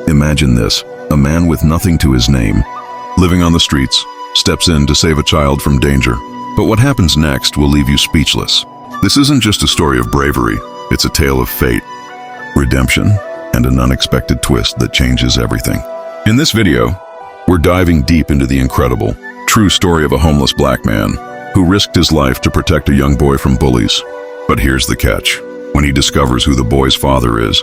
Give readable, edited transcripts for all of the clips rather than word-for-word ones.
Imagine this, a man with nothing to his name, living on the streets, steps in to save a child from danger. But what happens next will leave you speechless. This isn't just a story of bravery, it's a tale of fate, redemption, and an unexpected twist that changes everything. In this video, we're diving deep into the incredible, true story of a homeless black man who risked his life to protect a young boy from bullies. But here's the catch. When he discovers who the boy's father is,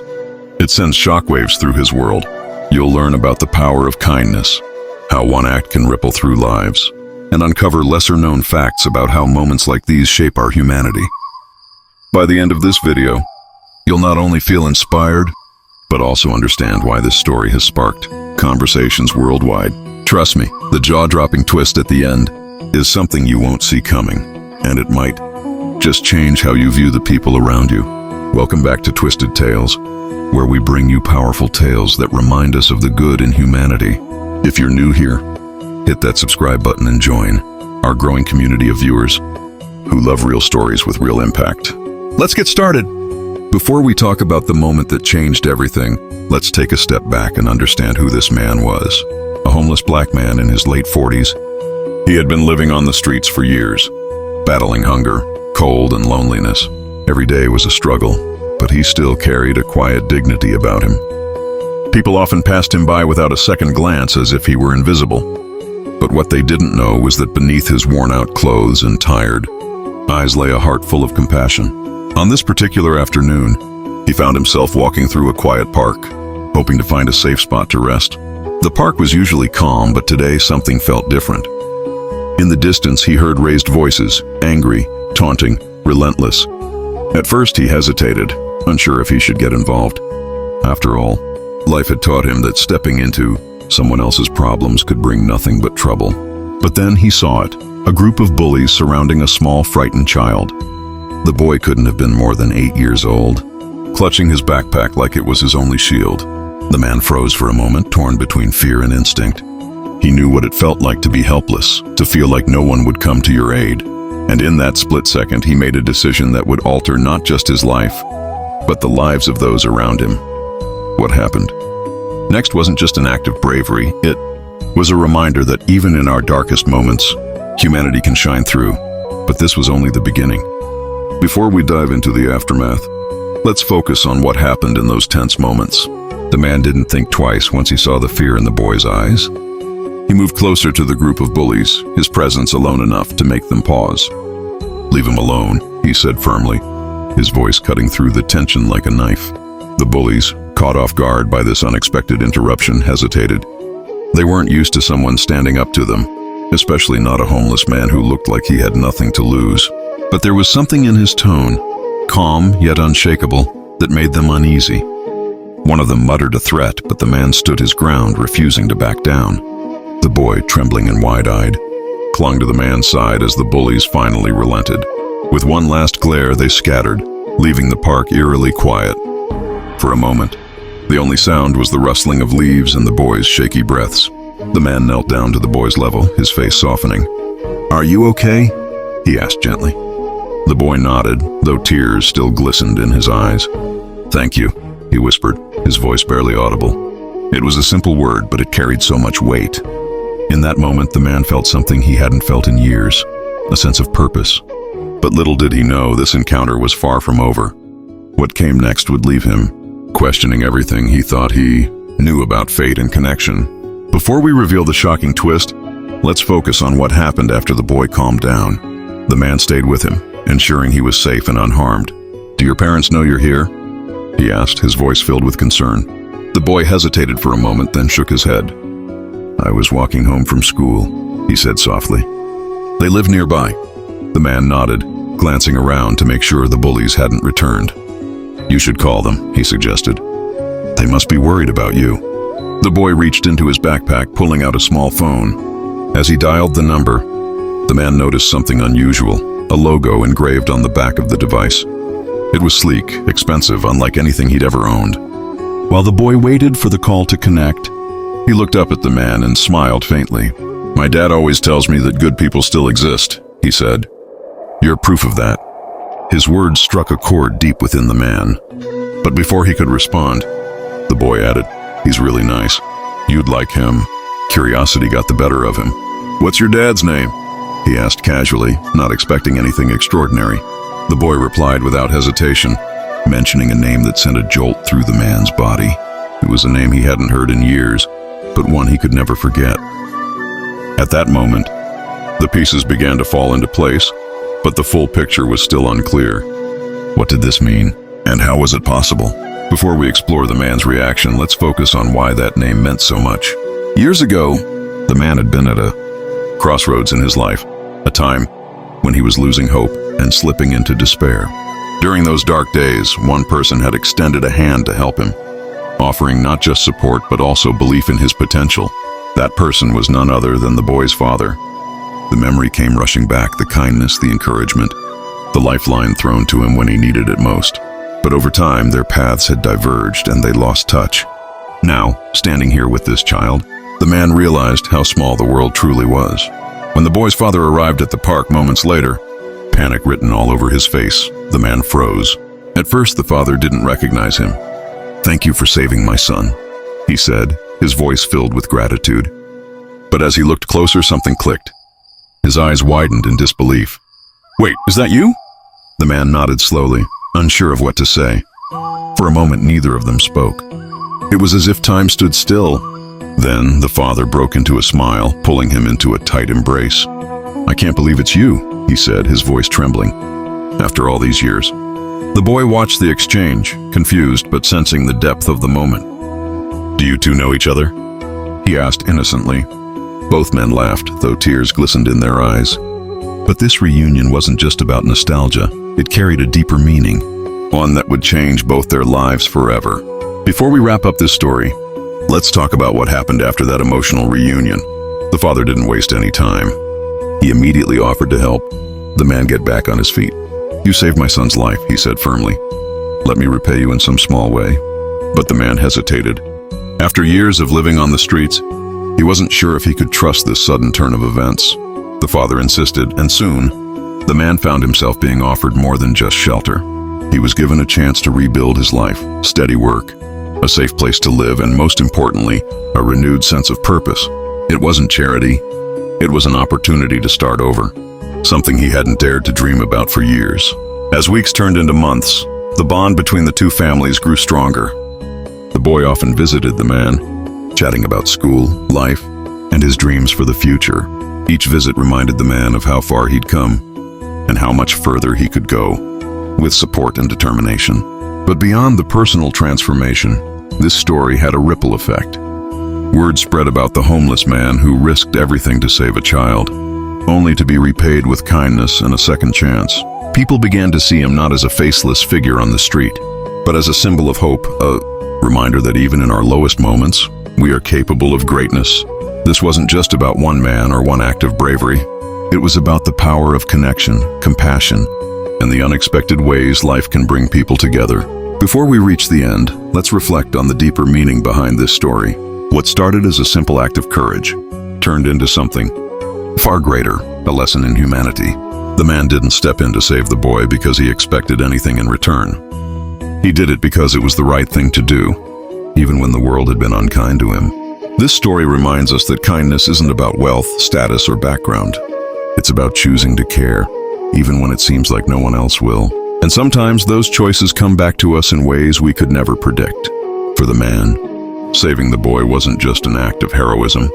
it sends shockwaves through his world. You'll learn about the power of kindness, how one act can ripple through lives, and uncover lesser-known facts about how moments like these shape our humanity. By the end of this video, you'll not only feel inspired, but also understand why this story has sparked conversations worldwide. Trust me, the jaw-dropping twist at the end is something you won't see coming, and it might just change how you view the people around you. Welcome back to Twisted Tales, where we bring you powerful tales that remind us of the good in humanity. If you're new here, hit that subscribe button and join our growing community of viewers who love real stories with real impact. Let's get started. Before we talk about the moment that changed everything, let's take a step back and understand who this man was. A homeless black man in his late 40s. He had been living on the streets for years, battling hunger, cold, and loneliness. Every day was a struggle, but he still carried a quiet dignity about him. People often passed him by without a second glance, as if he were invisible. But what they didn't know was that beneath his worn-out clothes and tired eyes lay a heart full of compassion. On this particular afternoon, he found himself walking through a quiet park, hoping to find a safe spot to rest. The park was usually calm, but today something felt different. In the distance, he heard raised voices, angry, taunting, relentless. At first, he hesitated, unsure if he should get involved. After all, life had taught him that stepping into someone else's problems could bring nothing but trouble. But then he saw it, a group of bullies surrounding a small, frightened child. The boy couldn't have been more than 8 years old, clutching his backpack like it was his only shield. The man froze for a moment, torn between fear and instinct. He knew what it felt like to be helpless, to feel like no one would come to your aid. And in that split second, he made a decision that would alter not just his life, but the lives of those around him. What happened next wasn't just an act of bravery, it was a reminder that even in our darkest moments, humanity can shine through. But this was only the beginning. Before we dive into the aftermath, let's focus on what happened in those tense moments. The man didn't think twice once he saw the fear in the boy's eyes. He moved closer to the group of bullies, his presence alone enough to make them pause. "Leave him alone," he said firmly, his voice cutting through the tension like a knife. The bullies, caught off guard by this unexpected interruption, hesitated. They weren't used to someone standing up to them, especially not a homeless man who looked like he had nothing to lose. But there was something in his tone, calm yet unshakable, that made them uneasy. One of them muttered a threat, but the man stood his ground, refusing to back down. The boy, trembling and wide-eyed, clung to the man's side as the bullies finally relented. With one last glare, they scattered, leaving the park eerily quiet. For a moment, the only sound was the rustling of leaves and the boy's shaky breaths. The man knelt down to the boy's level, his face softening. "Are you okay?" he asked gently. The boy nodded, though tears still glistened in his eyes. "Thank you," he whispered, his voice barely audible. It was a simple word, but it carried so much weight. In that moment, the man felt something he hadn't felt in years, a sense of purpose. But little did he know this encounter was far from over. What came next would leave him questioning everything he thought he knew about fate and connection. Before we reveal the shocking twist, let's focus on what happened after the boy calmed down. The man stayed with him, ensuring he was safe and unharmed. "Do your parents know you're here?" he asked, his voice filled with concern. The boy hesitated for a moment, then shook his head. "I was walking home from school," he said softly. "They live nearby." The man nodded, glancing around to make sure the bullies hadn't returned. "You should call them," he suggested. "They must be worried about you." The boy reached into his backpack, pulling out a small phone. As he dialed the number, the man noticed something unusual, a logo engraved on the back of the device. It was sleek, expensive, unlike anything he'd ever owned. While the boy waited for the call to connect, he looked up at the man and smiled faintly. "My dad always tells me that good people still exist," he said. "You're proof of that." His words struck a chord deep within the man. But before he could respond, the boy added, He's really nice. You'd like him." Curiosity got the better of him. "What's your dad's name?" he asked casually, not expecting anything extraordinary. The boy replied without hesitation, mentioning a name that sent a jolt through the man's body. It was a name he hadn't heard in years, but one he could never forget. At that moment, the pieces began to fall into place, but the full picture was still unclear. What did this mean, and how was it possible? Before we explore the man's reaction, let's focus on why that name meant so much. Years ago, the man had been at a crossroads in his life, a time when he was losing hope and slipping into despair. During those dark days, one person had extended a hand to help him, offering not just support but also belief in his potential. That person was none other than the boy's father. The memory came rushing back, the kindness, the encouragement, the lifeline thrown to him when he needed it most. But over time, their paths had diverged and they lost touch. Now, standing here with this child, the man realized how small the world truly was. When the boy's father arrived at the park moments later, panic written all over his face, the man froze. At first, the father didn't recognize him. "Thank you for saving my son," he said, his voice filled with gratitude. But as he looked closer, something clicked. His eyes widened in disbelief. "Wait, is that you?" The man nodded slowly, unsure of what to say. For a moment, neither of them spoke. It was as if time stood still. Then the father broke into a smile, pulling him into a tight embrace. "I can't believe it's you," he said, his voice trembling. "After all these years." The boy watched the exchange, confused but sensing the depth of the moment. "Do you two know each other?" he asked innocently. Both men laughed, though tears glistened in their eyes. But this reunion wasn't just about nostalgia. It carried a deeper meaning, one that would change both their lives forever. Before we wrap up this story, let's talk about what happened after that emotional reunion. The father didn't waste any time. He immediately offered to help the man get back on his feet. "You saved my son's life," he said firmly. "Let me repay you in some small way." But the man hesitated. After years of living on the streets, he wasn't sure if he could trust this sudden turn of events. The father insisted, and soon, the man found himself being offered more than just shelter. He was given a chance to rebuild his life, steady work, a safe place to live, and most importantly, a renewed sense of purpose. It wasn't charity. It was an opportunity to start over, something he hadn't dared to dream about for years. As weeks turned into months, the bond between the two families grew stronger. The boy often visited the man, chatting about school, life, and his dreams for the future. Each visit reminded the man of how far he'd come and how much further he could go, with support and determination. But beyond the personal transformation, this story had a ripple effect. Word spread about the homeless man who risked everything to save a child, only to be repaid with kindness and a second chance. People began to see him not as a faceless figure on the street, but as a symbol of hope, a reminder that even in our lowest moments, we are capable of greatness. This wasn't just about one man or one act of bravery. It was about the power of connection, compassion, and the unexpected ways life can bring people together. Before we reach the end, let's reflect on the deeper meaning behind this story. What started as a simple act of courage turned into something far greater, a lesson in humanity. The man didn't step in to save the boy because he expected anything in return. He did it because it was the right thing to do, even when the world had been unkind to him. This story reminds us that kindness isn't about wealth, status, or background. It's about choosing to care, even when it seems like no one else will. And sometimes those choices come back to us in ways we could never predict. For the man, saving the boy wasn't just an act of heroism.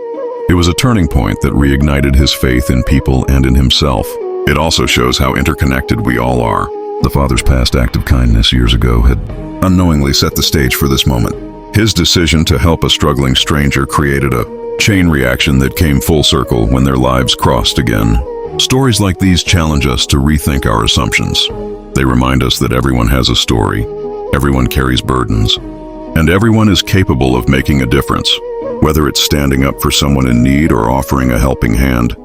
It was a turning point that reignited his faith in people and in himself. It also shows how interconnected we all are. The father's past act of kindness years ago had unknowingly set the stage for this moment. His decision to help a struggling stranger created a chain reaction that came full circle when their lives crossed again. Stories like these challenge us to rethink our assumptions. They remind us that everyone has a story, everyone carries burdens, and everyone is capable of making a difference. Whether it's standing up for someone in need or offering a helping hand,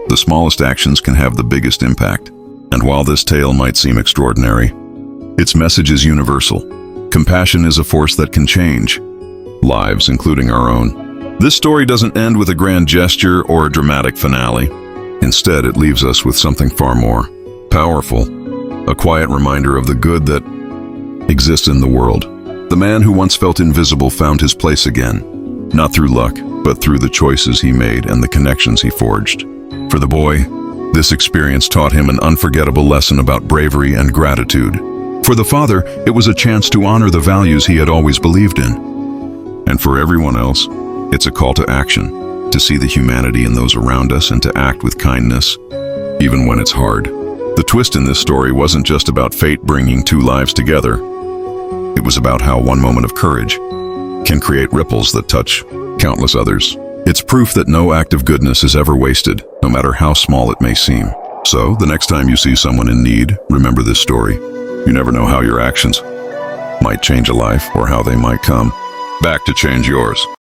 the smallest actions can have the biggest impact. And while this tale might seem extraordinary, its message is universal. Compassion is a force that can change lives, including our own. This story doesn't end with a grand gesture or a dramatic finale. Instead, it leaves us with something far more powerful, a quiet reminder of the good that exists in the world. The man who once felt invisible found his place again, not through luck, but through the choices he made and the connections he forged. For the boy, this experience taught him an unforgettable lesson about bravery and gratitude. For the father, it was a chance to honor the values he had always believed in. And for everyone else, it's a call to action, to see the humanity in those around us and to act with kindness, even when it's hard. The twist in this story wasn't just about fate bringing two lives together. It was about how one moment of courage can create ripples that touch countless others. It's proof that no act of goodness is ever wasted, no matter how small it may seem. So, the next time you see someone in need, remember this story. You never know how your actions might change a life or how they might come back to change yours.